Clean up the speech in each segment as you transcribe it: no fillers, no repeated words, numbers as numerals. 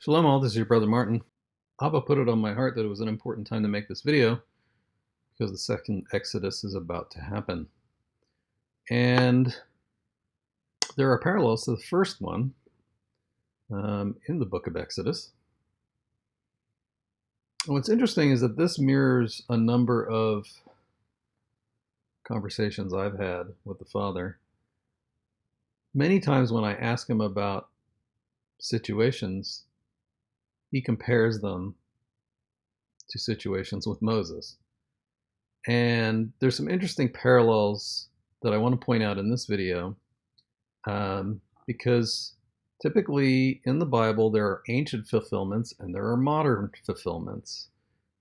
Shalom all, this is your brother Martin. Abba put it on my heart that it was an important time to make this video because the second Exodus is about to happen. And there are parallels to the first one in the book of Exodus. And what's interesting is that this mirrors a number of conversations I've had with the Father. Many times when I ask him about situations, he compares them to situations with Moses. And there's some interesting parallels that I want to point out in this video because typically in the Bible there are ancient fulfillments and there are modern fulfillments.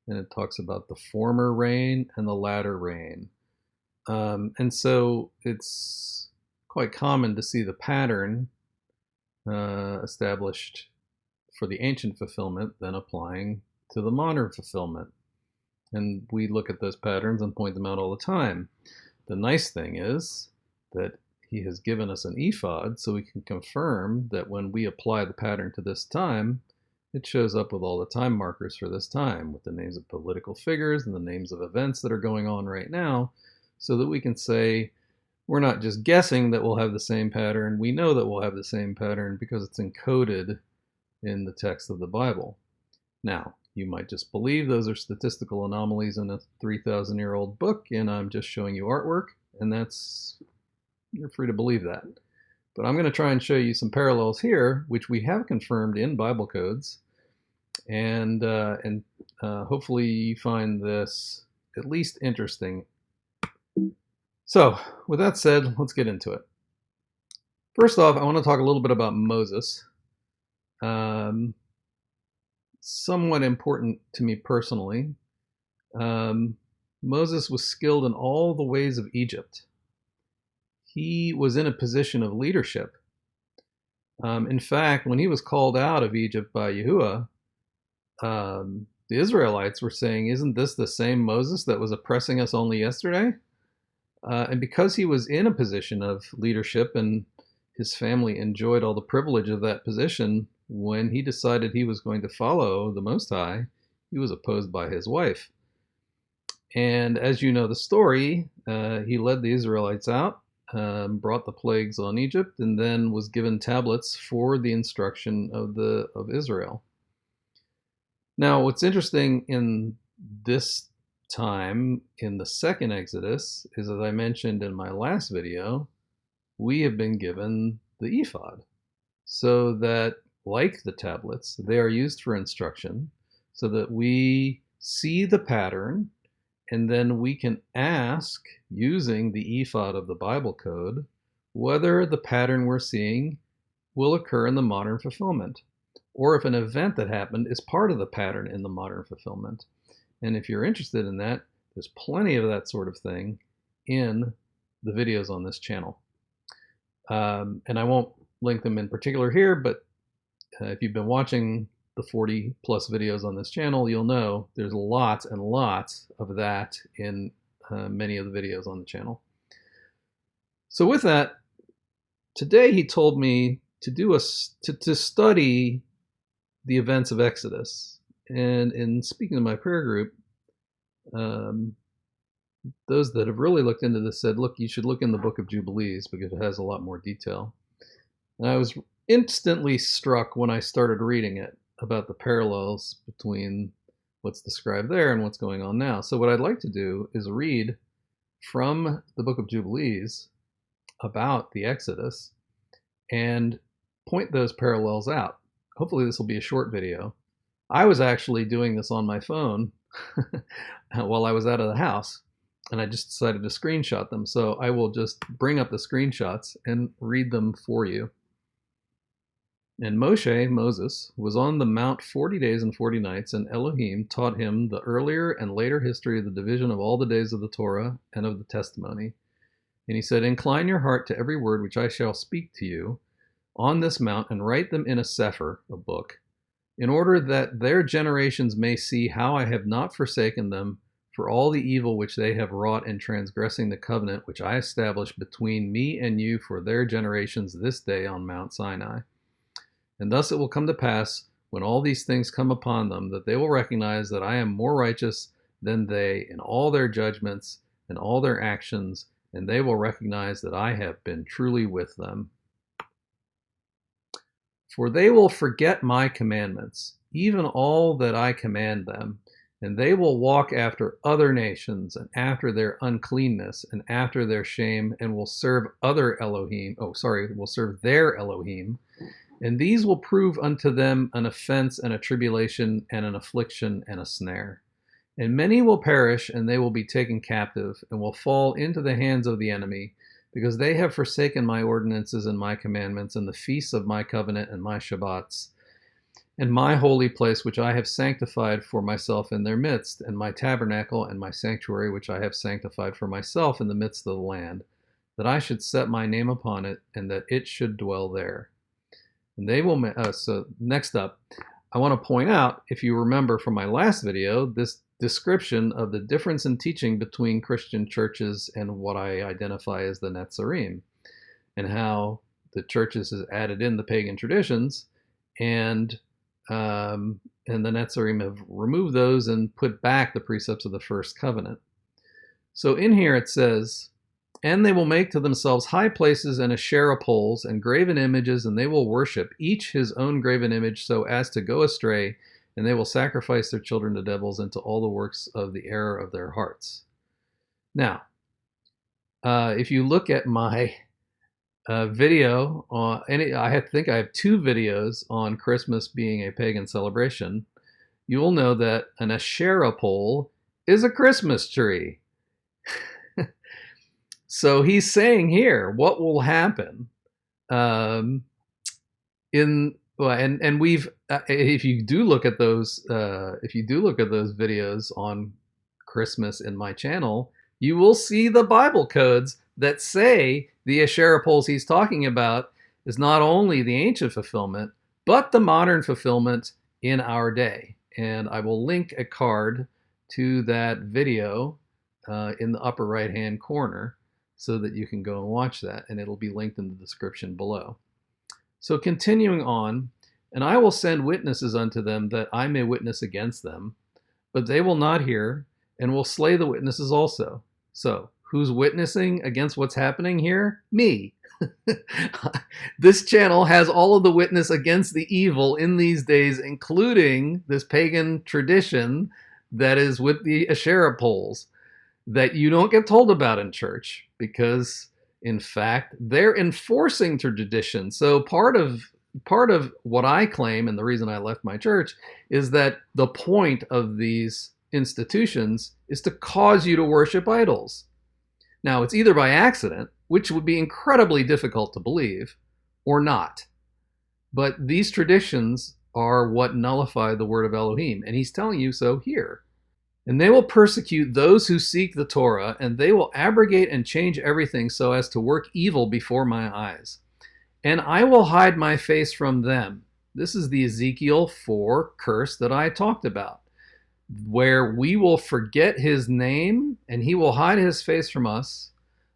And it talks about the former rain and the latter rain. And so it's quite common to see the pattern established for the ancient fulfillment then applying to the modern fulfillment. And we look at those patterns and point them out all the time. The nice thing is that he has given us an ephod so we can confirm that when we apply the pattern to this time, it shows up with all the time markers for this time, with the names of political figures and the names of events that are going on right now, so that we can say, we're not just guessing that we'll have the same pattern, we know that we'll have the same pattern because it's encoded in the text of the Bible. Now, you might just believe those are statistical anomalies in a 3,000-year-old book, and I'm just showing you artwork, and you're free to believe that. But I'm going to try and show you some parallels here, which we have confirmed in Bible codes, and hopefully you find this at least interesting. So, with that said, let's get into it. First off, I want to talk a little bit about Moses. Somewhat important to me personally. Moses was skilled in all the ways of Egypt. He was in a position of leadership. In fact, when he was called out of Egypt by Yahuwah, the Israelites were saying, isn't this the same Moses that was oppressing us only yesterday? And because he was in a position of leadership and his family enjoyed all the privilege of that position, when he decided he was going to follow the Most High, he was opposed by his wife. And as you know the story, he led the Israelites out, brought the plagues on Egypt, and then was given tablets for the instruction of Israel. Now, what's interesting in this time, in the second Exodus, is, as I mentioned in my last video, we have been given the ephod, so that, like the tablets, they are used for instruction, so that we see the pattern, and then we can ask, using the ephod of the Bible code, whether the pattern we're seeing will occur in the modern fulfillment, or if an event that happened is part of the pattern in the modern fulfillment. And if you're interested in that, there's plenty of that sort of thing in the videos on this channel. And I won't link them in particular here, but if you've been watching the 40 plus videos on this channel, you'll know there's lots and lots of that in many of the videos on the channel. So with that, today he told me to study the events of Exodus. And in speaking to my prayer group, those that have really looked into this said, look, you should look in the book of Jubilees because it has a lot more detail. And I was instantly struck when I started reading it about the parallels between what's described there and what's going on now. So what I'd like to do is read from the book of Jubilees about the Exodus and point those parallels out. Hopefully this will be a short video. I was actually doing this on my phone while I was out of the house, and I just decided to screenshot them. So I will just bring up the screenshots and read them for you. And Moses, was on the mount 40 days and 40 nights, and Elohim taught him the earlier and later history of the division of all the days of the Torah and of the testimony. And he said, incline your heart to every word which I shall speak to you on this mount, and write them in a sefer, a book, in order that their generations may see how I have not forsaken them for all the evil which they have wrought in transgressing the covenant which I established between me and you for their generations this day on Mount Sinai. And thus it will come to pass, when all these things come upon them, that they will recognize that I am more righteous than they in all their judgments and all their actions, and they will recognize that I have been truly with them. For they will forget my commandments, even all that I command them, and they will walk after other nations and after their uncleanness and after their shame, and will serve will serve their Elohim. And these will prove unto them an offense and a tribulation and an affliction and a snare. And many will perish, and they will be taken captive, and will fall into the hands of the enemy, because they have forsaken my ordinances and my commandments, and the feasts of my covenant and my Shabbats, and my holy place which I have sanctified for myself in their midst, and my tabernacle and my sanctuary which I have sanctified for myself in the midst of the land, that I should set my name upon it, and that it should dwell there. And they will. So next up, I want to point out, if you remember from my last video, this description of the difference in teaching between Christian churches and what I identify as the Netzarim, and how the churches has added in the pagan traditions, and the Netzarim have removed those and put back the precepts of the first covenant. So in here it says, and they will make to themselves high places and Asherah poles and graven images, and they will worship each his own graven image so as to go astray, and they will sacrifice their children to devils and to all the works of the error of their hearts. Now, if you look at my video, I think I have 2 videos on Christmas being a pagan celebration, you will know that an Asherah pole is a Christmas tree. So he's saying here what will happen if you do look at those videos on Christmas in my channel, you will see the Bible codes that say the Asherah poles he's talking about is not only the ancient fulfillment, but the modern fulfillment in our day. And I will link a card to that video in the upper right hand corner, so that you can go and watch that, and it'll be linked in the description below. So continuing on, and I will send witnesses unto them, that I may witness against them, but they will not hear, and will slay the witnesses also. So, who's witnessing against what's happening here? Me. This channel has all of the witness against the evil in these days, including this pagan tradition that is with the Asherah poles, that you don't get told about in church, because in fact they're enforcing tradition. So part of what I claim, and the reason I left my church, is that the point of these institutions is to cause you to worship idols. Now, it's either by accident, which would be incredibly difficult to believe, or not. But these traditions are what nullify the word of Elohim, and he's telling you so here. And they will persecute those who seek the Torah, and they will abrogate and change everything so as to work evil before my eyes. And I will hide my face from them. This is the Ezekiel 4 curse that I talked about, where we will forget his name, and he will hide his face from us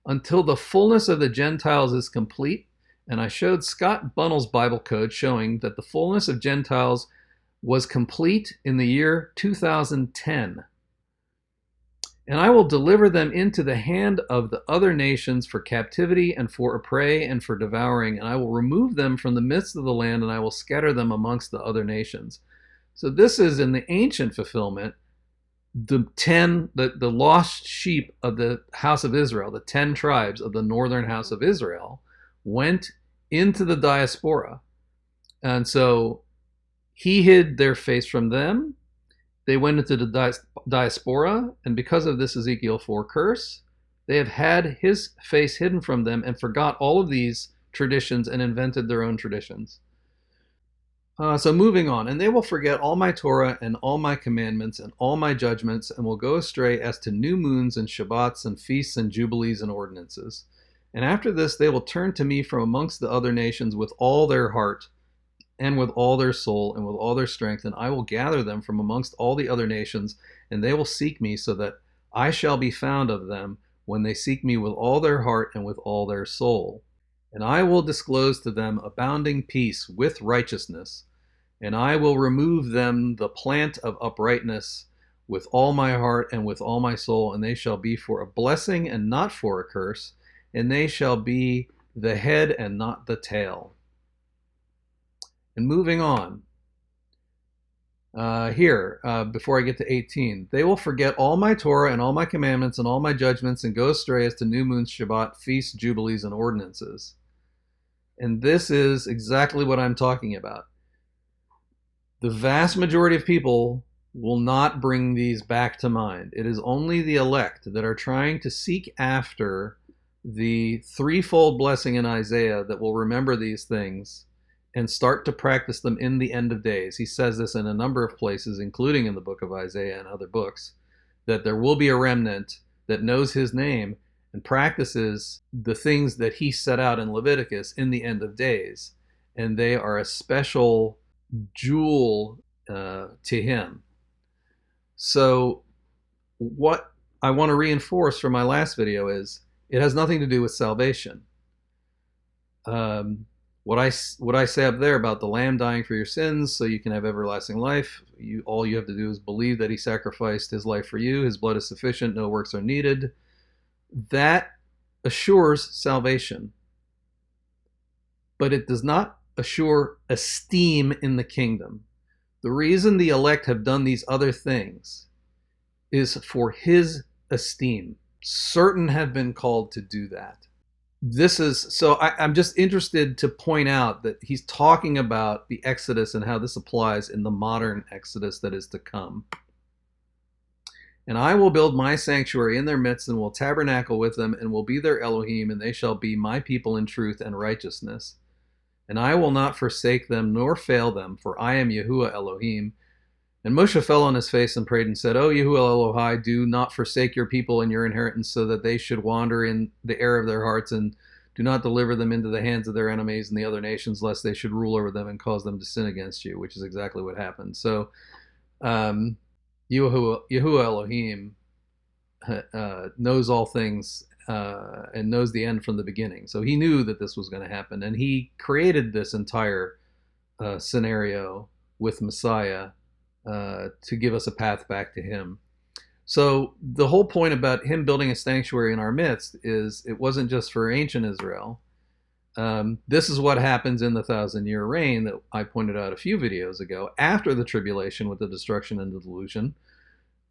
until the fullness of the Gentiles is complete. And I showed Scott Bunnell's Bible code showing that the fullness of Gentiles was complete in the year 2010. And I will deliver them into the hand of the other nations for captivity and for a prey and for devouring, and I will remove them from the midst of the land, and I will scatter them amongst the other nations. So this is in the ancient fulfillment, the lost sheep of the house of Israel, the 10 tribes of the northern house of Israel, went into the diaspora. And so he hid their face from them. They went into the diaspora, and because of this Ezekiel 4 curse, they have had his face hidden from them and forgot all of these traditions and invented their own traditions. So moving on, and they will forget all my Torah and all my commandments and all my judgments, and will go astray as to new moons and Shabbats and feasts and Jubilees and ordinances. And after this they will turn to me from amongst the other nations with all their heart, and with all their soul, and with all their strength, and I will gather them from amongst all the other nations, and they will seek me, so that I shall be found of them, when they seek me with all their heart and with all their soul. And I will disclose to them abounding peace with righteousness, And I will remove them the plant of uprightness with all my heart and with all my soul, and they shall be for a blessing and not for a curse, and they shall be the head and not the tail. And moving on, before I get to 18, they will forget all my Torah and all my commandments and all my judgments and go astray as to new moons, Shabbat, feasts, jubilees, and ordinances. And this is exactly what I'm talking about. The vast majority of people will not bring these back to mind. It is only the elect that are trying to seek after the threefold blessing in Isaiah that will remember these things and start to practice them in the end of days. He says this in a number of places, including in the book of Isaiah and other books, that there will be a remnant that knows his name and practices the things that he set out in Leviticus in the end of days. And they are a special jewel to him. So what I want to reinforce from my last video is it has nothing to do with salvation. What I say up there about the Lamb dying for your sins so you can have everlasting life, all you have to do is believe that he sacrificed his life for you. His blood is sufficient. No works are needed. That assures salvation. But it does not assure esteem in the kingdom. The reason the elect have done these other things is for his esteem. Certain have been called to do that. I'm just interested to point out that he's talking about the Exodus and how this applies in the modern Exodus that is to come. And I will build my sanctuary in their midst and will tabernacle with them and will be their Elohim, and they shall be my people in truth and righteousness. And I will not forsake them nor fail them, for I am Yahuwah Elohim. And Moshe fell on his face and prayed and said, O Yahuwah Elohai, do not forsake your people and your inheritance so that they should wander in the error of their hearts, and do not deliver them into the hands of their enemies and the other nations, lest they should rule over them and cause them to sin against you, which is exactly what happened. So Yahuwah Elohim knows all things and knows the end from the beginning. So he knew that this was going to happen, and he created this entire scenario with Messiah to give us a path back to him. So the whole point about him building a sanctuary in our midst is it wasn't just for ancient Israel. This is what happens in the 1,000-year reign that I pointed out a few videos ago. After the tribulation with the destruction and the delusion,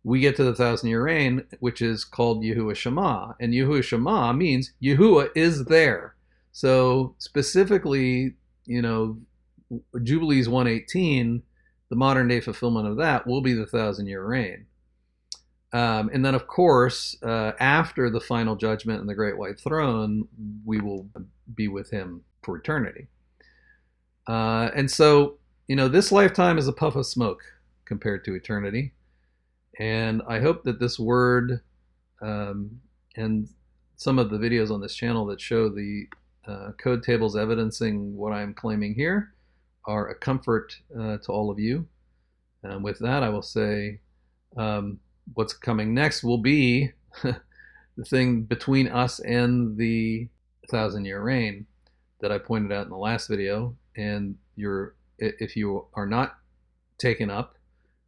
we get to the 1,000-year reign, which is called Yahuwah Shema. And Yahuwah Shema means Yahuwah is there. So specifically, Jubilees 118, the modern day fulfillment of that will be the 1,000-year reign. And then, of course, after the final judgment and the great white throne, we will be with him for eternity. And so, this lifetime is a puff of smoke compared to eternity. And I hope that this word and some of the videos on this channel that show the code tables evidencing what I'm claiming here are a comfort to all of you. And with that, I will say what's coming next will be the thing between us and the 1,000-year reign that I pointed out in the last video. And if you are not taken up,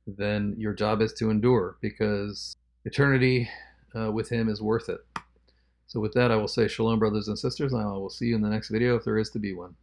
then your job is to endure, because eternity with him is worth it. So with that, I will say shalom, brothers and sisters, and I will see you in the next video if there is to be one.